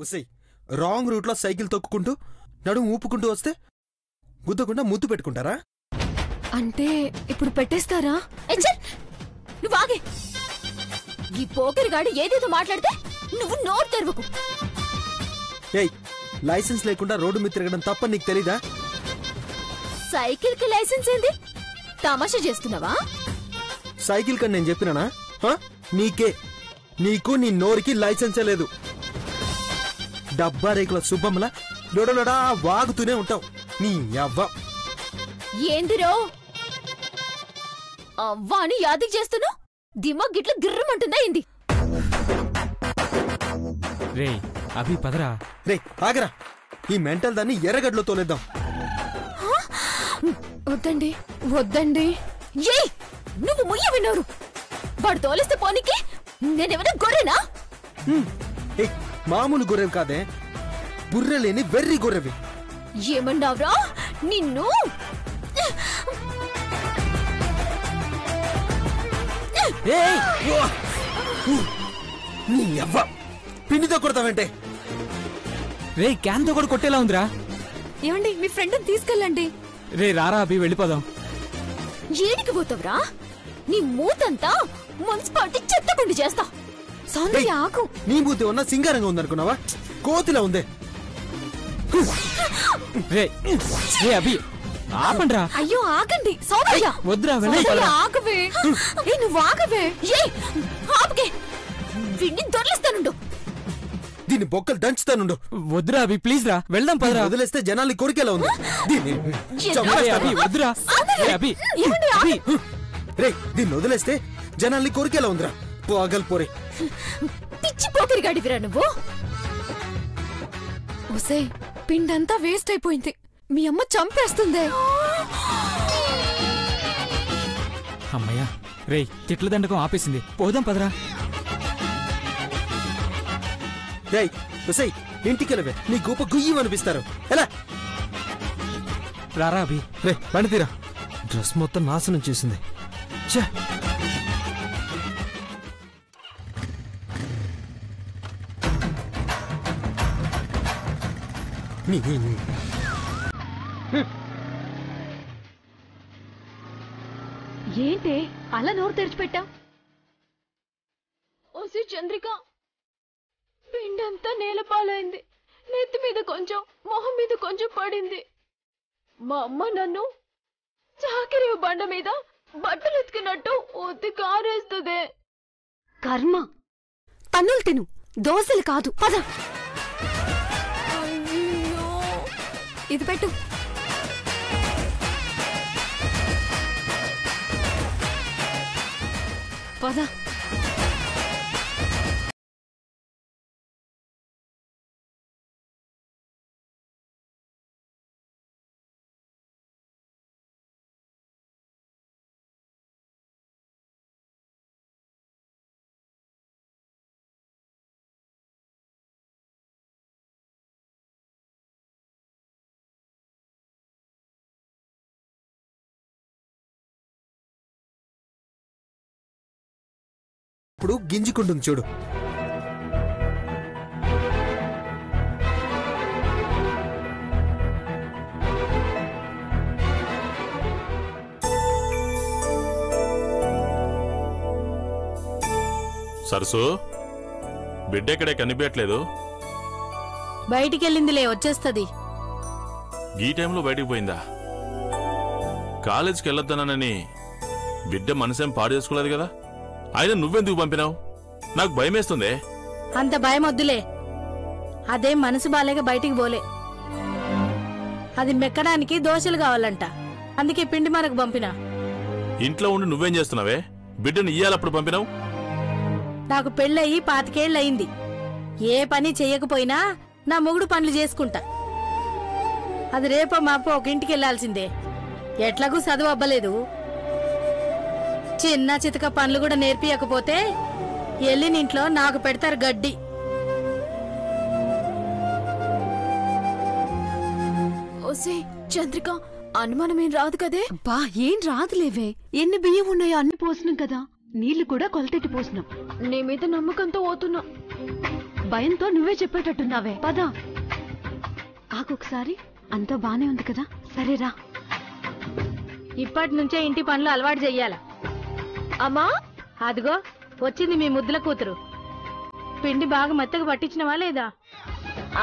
ఉసై wrong రూట్లో cycle తొక్కుకుంటూ నడుము ఊపుకుంటూ వస్తే గుద్దకుండా ముద్దు పెట్టుకుంటారా? అంటే ఇప్పుడు పెట్టేస్తారా? నువ్వు ఆగే. ఈ పోకరిగాడు ఏదేదో మాట్లాడితే నువ్వు నోరు తెరవకు. ఏయ్, లైసెన్స్ లేకుండా రోడ్డు మీద తిరగడం తప్ప నీకు తెలీదా? సైకిల్ కి లైసెన్స్ ఏంది? తమాషా చేస్తున్నావా? సైకిల్ కని నేను చెప్పినానా? నీకు నీ నోరుకి లైసెన్సే లేదు. డబ్బా రేకుల సుబ్బమ్మలా లొడలొడా వాగుతూనే ఉంటావు. నీ అవ్వ ఏందిరో అవ్వా అని యాదికి చేస్తున్నా? దిమాగ్ గిట్ల గిర్రమంటుందా ఏంది? రే అభి పదరా. రే ఆగరా, ఈ మెంటల్ దాన్ని ఎర్రగడ్డలో తోలేద్దాం. వద్దండి వద్దండి. ఏయ్, నువ్వు ముయ్య విన్నారు. వాడు తోలిస్తే పోనీకి నేనేమైనా గొర్రెనా? మామూలు గొర్రెవి కాదే, బుర్రెలేని వెర్రి గొర్రెవి. ఏమన్నావ్రా నిన్ను? నీ అవ్వ పిండితో కొడతావంటే? రే క్యాన్తో కూడా కొట్టేలా ఉందిరా. ఏమండి మీ ఫ్రెండ్ని తీసుకెళ్ళండి. రే రారా అభి వెళ్ళిపోదాం. ఏడికి పోతావురా? నీ మూతంతా మున్సిపాలిటీ చెత్తకుండి చేస్తా. సౌందర్య ఆకు. నీ బుద్ధి ఉన్న సింగారంగా ఉందనుకున్నావా? కోతిలా ఉందే. రే అభి ఆపండ్రా. అయ్యో ఆగండి సౌందర్య. వద్దురా ఆగవే. నువ్వు ఆగవే. ఆపకే, వీడిని దొర్లిస్తానుండు. దీన్ని బొక్కలు దంచుతానుండు. వద్దురా అభి ప్లీజ్ రా వెళ్దాం పదరా. వదిలేస్తే జనాల్ని కొరికేలా ఉంది. వద్దురా అభి. రే దీన్ని వదిలేస్తే జనాల్ని కొరికేలా ఉందిరా. పోగల్పోరే పిచ్చి పోకిరిగాడివిరా నువ్వు. ఒసే పిండంతా వేస్ట్ అయిపోయింది. మీ అమ్మ చంపేస్తుంది. అమ్మయ్యా రే తిట్ల దండకం ఆపేసింది. పోదాం పదరా. ఇంటికెళ్ళవే, నీ గూప గుయ్యం అనిపిస్తారు. ఎలా రారా అభి. రే పనితీరా, డ్రెస్ మొత్తం నాశనం చేసింది. ఏంటే అలా నోరు తెరిచిపెట్టా? ఓసి చంద్రిక, పిండంతా నేలపాలైంది. నెత్తి మీద కొంచెం, మొహం మీద కొంచెం పడింది. మా అమ్మ నన్ను చాకరీ బండ మీద బట్టలు ఎత్తుకున్నట్టు ఒత్తి కారేస్తుంది. కర్మ. తన్నులు తిను, దోశలు కాదు. పద. ఇది పెట్టు. పద. ఇప్పుడు గింజుకుంటుంది చూడు. సరసు బిడ్డెక్కడే కనిపించట్లేదు. బయటికెళ్ళిందిలే, వచ్చేస్తది. ఈ టైంలో బయటికి పోయిందా? కాలేజీకి వెళ్ళొద్దనని బిడ్డ మనసేం పాడు చేసుకోలేదు కదా. ఆయన నువ్వెందుకు పంపినావు? నాకు భయమేస్తుంది. అంత భయం వద్దులే. అదే మనసు బాలేక బయటికి పోలే. అది మెక్కడానికి దోశలు కావాలంట, అందుకే పిండి మనకు పంపినా. ఇంట్లో ఉండి నువ్వేం చేస్తున్నావే? బిడ్డను ఇయ్యాలప్పుడు పంపినావు. నాకు పెళ్ళయి 25 ఏళ్ళయింది. ఏ పని చెయ్యకపోయినా నా మొగుడు పనులు చేసుకుంటా. అది రేపో మాపో ఒక ఇంటికి వెళ్లాల్సిందే. ఎట్లాగూ చదువు అవ్వలేదు. చిన్న చితక పనులు కూడా నేర్పియకపోతే ఎల్లినింట్లో నాకు పెడతారు గడ్డి. ఓసే చంద్రిక, అనుమానమేం రాదు కదే? బా ఏం రాదులేవే. ఎన్ని బియ్యం ఉన్నాయో అన్ని పోసినాం కదా. నీళ్లు కూడా కొలతెట్టి పోసినాం. నీ మీద నమ్మకంతో పోతున్నా. భయంతో నువ్వే చెప్పేటట్టున్నావే. పద. ఆకొకసారి అంతా బానే ఉంది కదా, సరేరా. ఇప్పటి నుంచే ఇంటి పనులు అలవాటు చెయ్యాల. అమ్మా, అదిగో వచ్చింది మీ ముద్దుల కూతురు. పిండి బాగా మెత్తగా పట్టించినవా లేదా?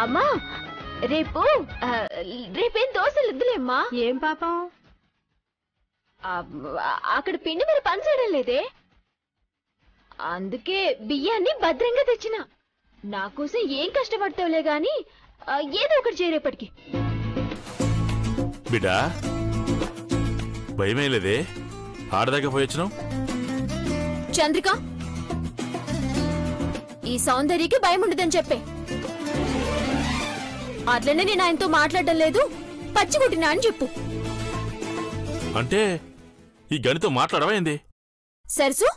అమ్మా రేపేం దోశలు వద్దులేమ్మా. ఏం పాపం? అక్కడ పిండి మరి పనిచేయడం లేదే, అందుకే బియ్యాన్ని భద్రంగా తెచ్చిన. నా కోసం ఏం కష్టపడతావులే గాని ఏదో ఒకటి చేరేపటికి. బిడ్డా భయమే లేదే, ఆడదాకా పోయొచ్చినావు. చంద్రిక, ఈ సౌందర్యకి భయం ఉండదని చెప్పే. అట్లనే నేను ఆయనతో మాట్లాడడం లేదు, పచ్చి కొట్టినా అని చెప్పు. అంటే ఈ గనితో మాట్లాడవా ఏంది? సరసు,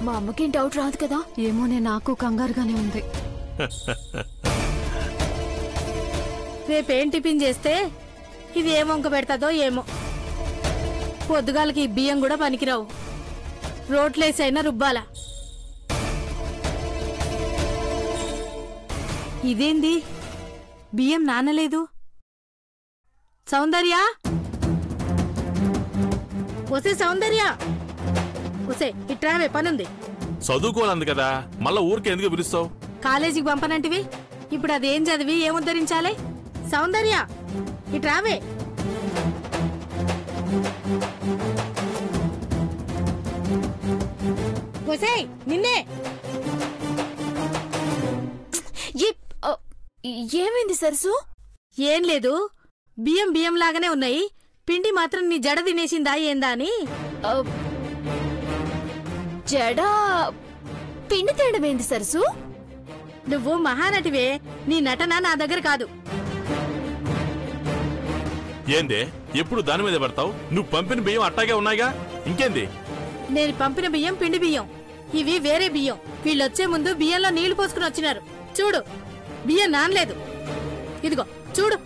మా అమ్మకేం డౌట్ రాదు కదా? ఏమోనే, నాకు కంగారుగానే ఉంది. రేపేం టిఫిన్ చేస్తే ఇది ఏం వంక పెడతాదో ఏమో. పొద్దుగాలకి ఈ బియ్యం కూడా పనికిరావు, రోట్లేసైనా రుబ్బాలా. ఇదేంది బియ్యం నానలేదు? సౌందర్య, ఒసే సౌందర్య, ఒసే ఇట్రావే, పనుంది. చదువుకోవాలంది కదా, మళ్ళా ఊరికే ఎందుకు పిలుస్తావు? కాలేజీకి పంపనంటివి, ఇప్పుడు అదేం చదివి ఏం ఉద్ధరించాలి? సౌందర్య ఇట్రావే. ఒసే నిన్నే. ఏమైంది సరసు? ఏం లేదు, బియ్యం బియ్యం లాగానే ఉన్నాయి, పిండి మాత్రం నీ జడ తినేసిందా ఏందా అని. జడ పిండి తేడమేంది సరసు? నువ్వు మహానటివే, నీ నటన నా దగ్గర కాదు. ఏందే ఎప్పుడు దాని మీద పడతావు? నువ్వు పంపిన బియ్యం అట్టాగే ఉన్నాయిగా, ఇంకేంది? నేను పంపిన బియ్యం పిండి బియ్యం, ఇవి వేరే బియ్యం. వీళ్ళొచ్చే ముందు బియ్యంలో నీళ్లు పోసుకుని వచ్చినారు. చూడు, బియ్యం నానలేదు. ఇదిగో చూడు.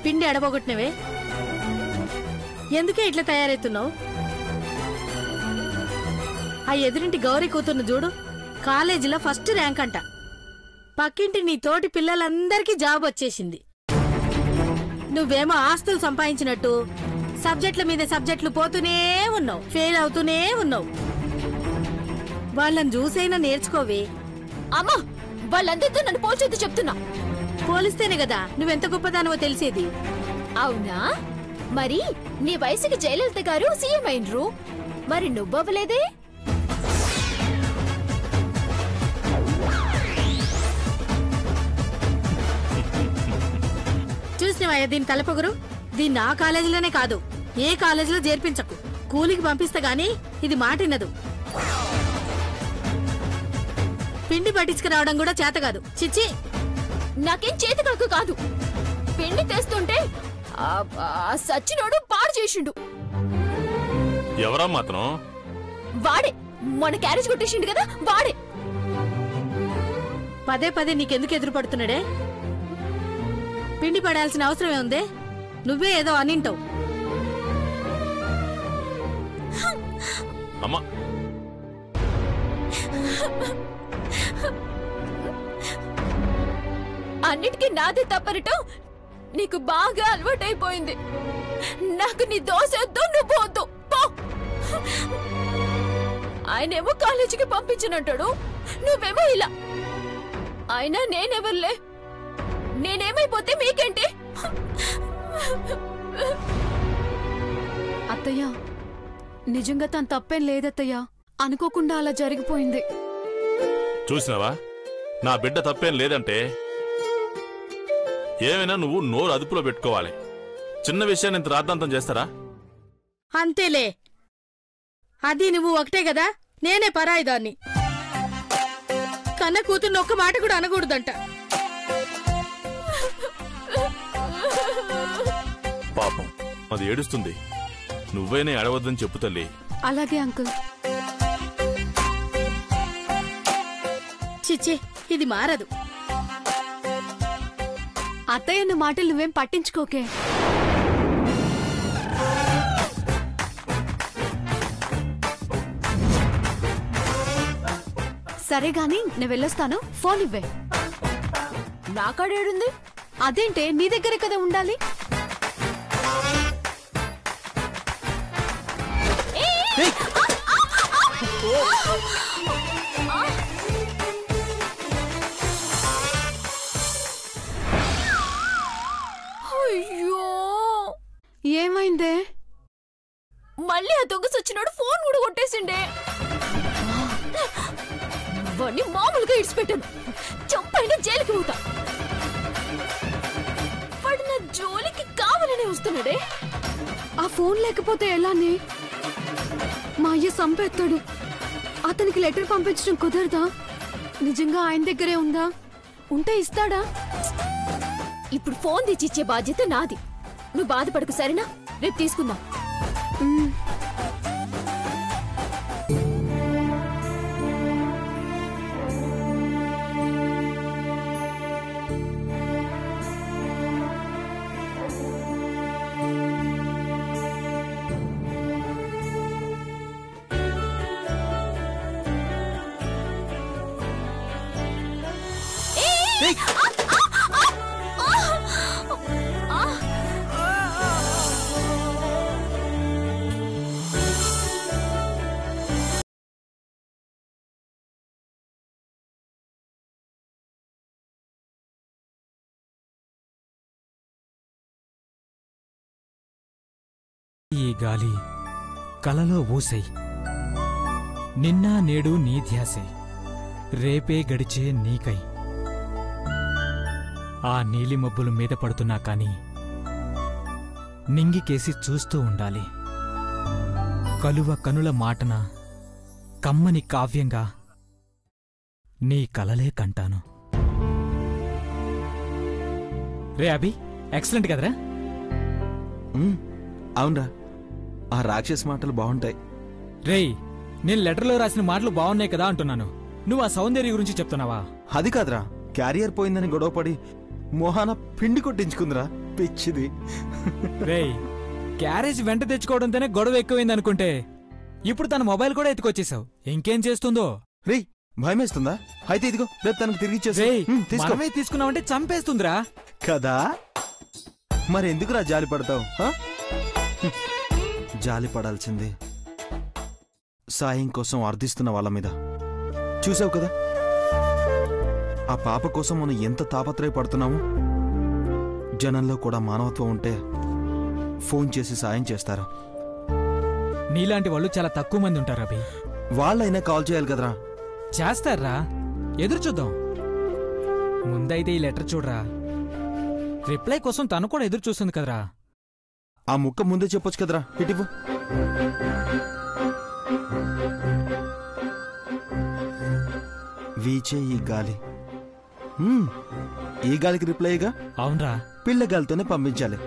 పిండి ఎడబొగొట్టినవే, ఎందుకే ఇట్లా తయారవుతున్నావు? ఆ ఎదురింటి గౌరీ కూతుర్ను చూడు, కాలేజీలో ఫస్ట్ ర్యాంక్ అంట. పక్కింటి నీ తోటి పిల్లలందరికీ జాబ్ వచ్చేసింది. నువ్వేమో ఆస్తులు సంపాదించినట్టు సబ్జెక్టుల మీద సబ్జెక్టులు పోతూనే ఉన్నావు, ఫెయిల్ అవుతూనే ఉన్నావు. వాళ్ళని చూసైనా నేర్చుకోవే. అమ్మా, వాళ్ళందరితో నన్ను పోల్చొద్దు చెప్తున్నా. పోలిస్తేనే కదా నువ్వెంత గొప్పదానవో తెలిసేది. అవునా? మరి నీ వయసుకి జయలలిత గారు సీఎం అయినరు, మరి నువ్వవ్వలేదే? చూసినవయ్యా దీని తలపొగరు? దీన్ని ఆ కాలేజీలోనే కాదు, ఏ కాలేజీలో చేర్పించకు. కూలికి పంపిస్తా గాని ఇది మాటినదు. పిండి పట్టించుకురావడం కూడా చేత కాదు. చిచ్చి, నాకేం చేతకాకు కాదు. పిండి తెస్తుంటే సచ్చినోడు పాడు చేసిండు. ఎవరా మాత్రం? వాడే మన క్యారేజ్ కొట్టేసిండు కదా, వాడే. పదే పదే నీకెందుకు ఎదురు పడుతున్నాడే? పిండి పడాల్సిన అవసరమే ఉందే? నువ్వే ఏదో అనింటావు. అమ్మా, అన్నిటికీ నాదే తప్పరటం నీకు బాగా అలవాటైపోయింది. నాకు నీ దోశ వద్దు, నువ్వు వద్దు, పో. ఆయనేమో కాలేజీకి పంపించనంటాడు, నువ్వేమో ఇలా. అయినా నేనెవర్లే, నేనేమైపోతే మీకేంటి? అత్తయ్య, నిజంగా తన తప్పేం లేదత్తయ్య, అనుకోకుండా అలా జరిగిపోయింది. చూసినావా, నా బిడ్డ తప్పేం లేదంటే ఏమైనా నువ్వు నోరు అదుపులో పెట్టుకోవాలి. చిన్న విషయాన్ని ఇంత రాద్ధాంతం చేస్తారా? అంతేలే, అది నువ్వు ఒకటే కదా, నేనే పరాయిదాన్ని. కన్న కూతుర్ని ఒక్క మాట కూడా అనకూడదంట. పాపం అది ఏడుస్తుంది. నువ్వేనే అడవద్దని చెప్పు తల్లి. అలాగే అంకుల్. చిచ్చి, ఇది మారదు. అత్తయ్య మాటలు నువ్వేం పట్టించుకోకే. సరే గాని నేను వెళ్ళొస్తాను. ఫోన్ ఇవ్వే. నాకాడేడుంది? అదేంటే నీ దగ్గరే కదా ఉండాలి. అయ్యో, ఏమైందే? మళ్ళీ ఆ దొంగ సచ్చినోడు ఫోన్ కూడా కొట్టేసిండే. వాణ్ణి మామూలుగా ఇడిచిపెట్టాను. చంపైనా జైలుకి పోతా. వాడు నా జోలికి కావాలనే వస్తున్నాడే. ఆ ఫోన్ లేకపోతే ఎలానే? మా అయ్య సంపేస్తాడు. అతనికి లెటర్ పంపించడం కుదరదా? నిజంగా ఆయన దగ్గరే ఉందా? ఉంటే ఇస్తాడా? ఇప్పుడు ఫోన్ తెచ్చిచ్చే బాధ్యత నాది. నువ్వు బాధపడకు సరేనా? రేపు తీసుకుందాం. ఈ గాలి కలలో ఊసై, నిన్న నేడు నీ ధ్యాసై, రేపే గడిచే నీకై. ఆ నీలి మబ్బులు మీద పడుతున్నా కాని నింగికేసి చూస్తూ ఉండాలి. కలువ కనుల మాటన కమ్మని కావ్యంగా నీ కలలే కంటాను. రే అభి, ఎక్సలెంట్ కదరా? అవునరా, ఆ రాక్షస్ మాటలు బాగుంటాయి. రేయ్, నేను లెటర్లో రాసిన మాటలు బాగున్నాయి కదా అంటున్నాను. నువ్వు ఆ సౌందర్య గురించి చెప్తున్నావా? అది కాదురా, క్యారియర్ పోయిందని గొడవపడి మోహాన పిండి కొట్టించుకుందిరా పిచ్చిది. రేయ్, క్యారేజ్ వెంట తెచ్చుకోవడంతోనే గొడవ ఎక్కువైంది అనుకుంటే ఇప్పుడు తన మొబైల్ కూడా ఎత్తుకొచ్చేసావు. ఇంకేం చేస్తుందో? రేయ్, భయమేస్తుందా? అయితే ఇదిగో రేపు తనకు తిరిగి రేయ్, మనమే తీసుకున్నావంటే చంపేస్తుందిరా కదా. మరి ఎందుకురా జాలి పడతావు? జాలి పడాల్సిందే సాయం కోసం అర్థిస్తున్న వాళ్ళ మీద. చూసావు కదా ఆ పాప కోసం మనం ఎంత తాపత్రయపడుతున్నామో. జనంలో కూడా మానవత్వం ఉంటే ఫోన్ చేసి సాయం చేస్తారు. నీలాంటి వాళ్ళు చాలా తక్కువ మంది ఉంటారు అభి. వాళ్ళైనా కాల్ చేయాలి కదరా. చేస్తారా? ఎదురు చూద్దాం. ముందైతే ఈ లెటర్ చూడరా. రిప్లై కోసం తను కూడా ఎదురు చూస్తుంది కదరా. ఆ ముక్క ముందే చెప్పొచ్చు కదరా. ఇటివ్వు. వీచే ఈ గాలి. ఈ గాలికి రిప్లైగా? అవునరా, పిల్ల గాలితోనే పంపించాలి.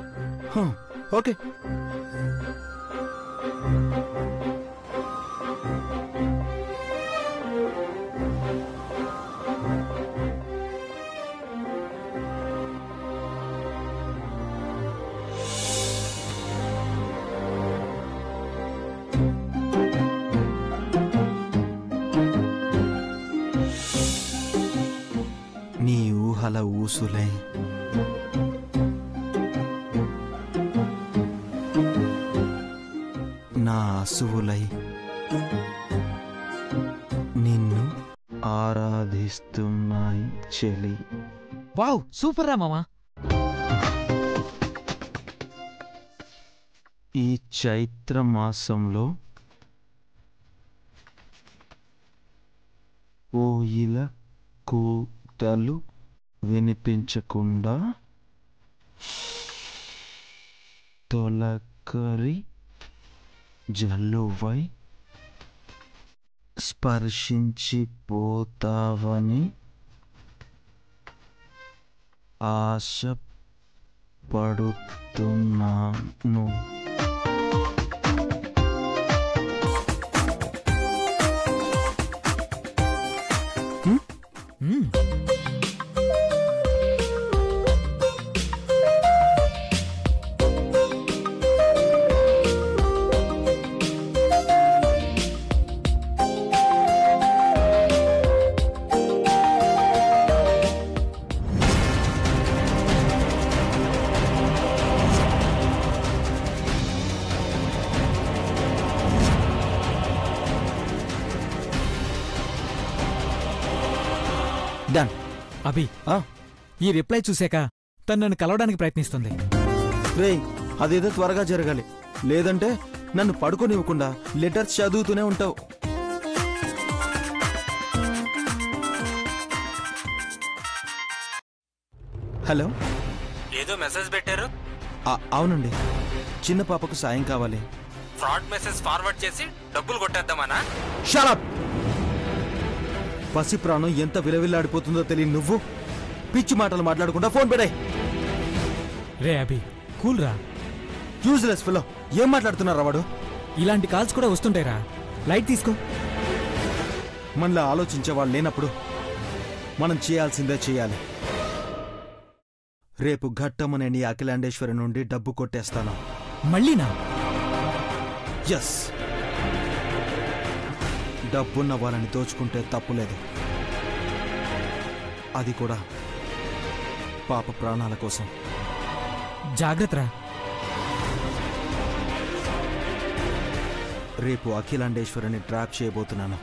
ఓకే. నీ ఊహల ఊసులై నా అసువులై నిన్ను ఆరాధిస్తున్నాయి చెలి. వావ్, సూపర్ రా మామా. ఈ చైత్ర మాసంలో కోయిల కూతలు వినిపించకుండా తొలకరి జల్లువై స్పర్శించిపోతావని ఆశపడుతున్నాను. డన్. అభి, ఈ రిప్లై చూసాక తను నన్ను కలవడానికి ప్రయత్నిస్తుంది. రేయ్, అదేదో త్వరగా జరగాలి, లేదంటే నన్ను పడుకోనివ్వకుండా లెటర్స్ చదువుతూనే ఉంటావు. హలో, ఏదో మెసేజ్ పెట్టారు. అవునండి, చిన్న పాపకు సాయం కావాలి. ఫ్రాడ్ మెసేజ్ ఫార్వర్డ్ చేసి డబ్బులు కొట్టేద్దామనా? Shut up. పసి ప్రాణం ఎంత విలవిల్లాడిపోతుందో తెలియని నువ్వు పిచ్చి మాటలు మాట్లాడకుండా ఫోన్ పెడాయి. రే అభి, కూల్ రా. యూజ్లెస్ ఫెలో, ఏం మాట్లాడుతున్నారా వాడు? ఇలాంటి కాల్స్ కూడా వస్తుంటాయిరా, లైట్ తీసుకో. మనలా ఆలోచించే వాళ్ళు లేనప్పుడు మనం చేయాల్సిందే చేయాలి. రేపు ఘట్టమనే నీ అఖిలాండేశ్వరి నుండి డబ్బు కొట్టేస్తాను. మళ్ళీనా? ఎస్, డబ్బున్న వాళ్ళని దోచుకుంటే తప్పులేదు, అది కూడా పాప ప్రాణాల కోసం. జాగ్రత్తరా. రేపు అఖిలాండేశ్వరిని ట్రాప్ చేయబోతున్నాను.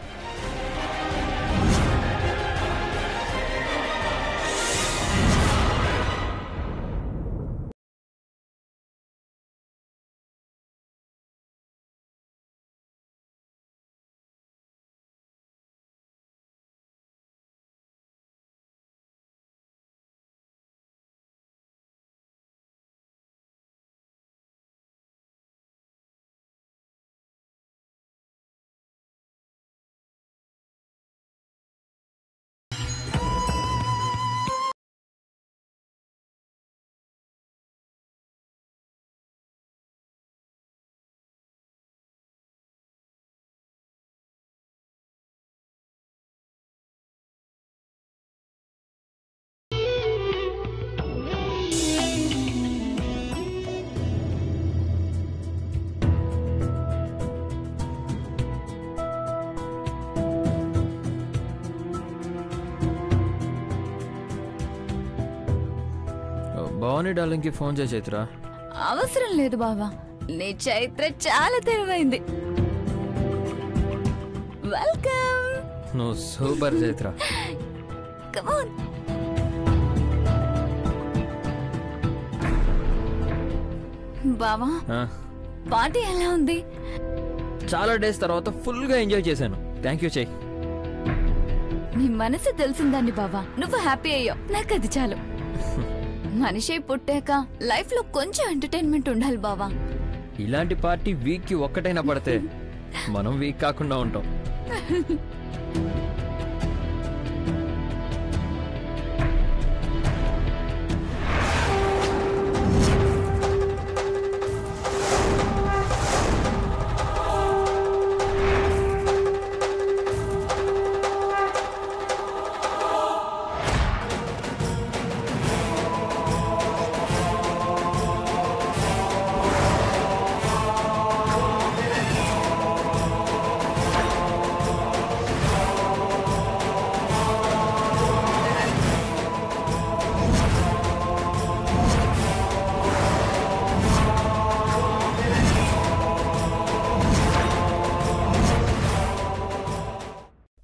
భవానీ డార్లింగ్కి ఫోన్ చేయి చైత్ర. అవసరం లేదు బావా, నీ చైత్ర చాలా తెలివైంది. వెల్కమ్. నువ్వు సూపర్ చైత్ర. Come on. బావా, పార్టీ ఎలా ఉంది? చాలా డేస్ తర్వాత ఫుల్గా ఎంజాయ్ చేశాను. థ్యాంక్ యూ చెయ్. నీ మనసు తెలిసిందాన్ని బావా, నువ్వు హ్యాపీ అయ్యావు, నాకు అది చాలు. మనిషి పుట్టాక లైఫ్ లో కొంచెం ఎంటర్టైన్మెంట్ ఉండాలి బావా. ఇలాంటి పార్టీ వీక్ కి ఒక్కటైనా పడితే మనం వీక్ కాకుండా ఉంటాం.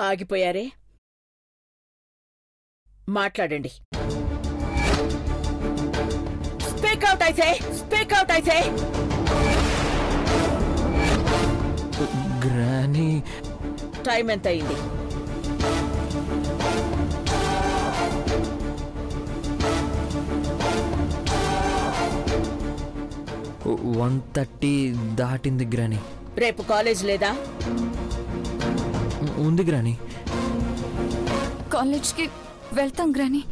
ఆగిపోయారే, మాట్లాడండి. స్పీక్ అవుట్ అయితే, స్పీక్ అవుట్ అయితే. గ్రానీ, టైం ఎంత అయింది? ఓ 1:30 దాటింది గ్రానీ. రేపు కాలేజ్ లేదా? ఉంది గ్రాని. కాలేజ్కి వెళ్తాం గ్రాని.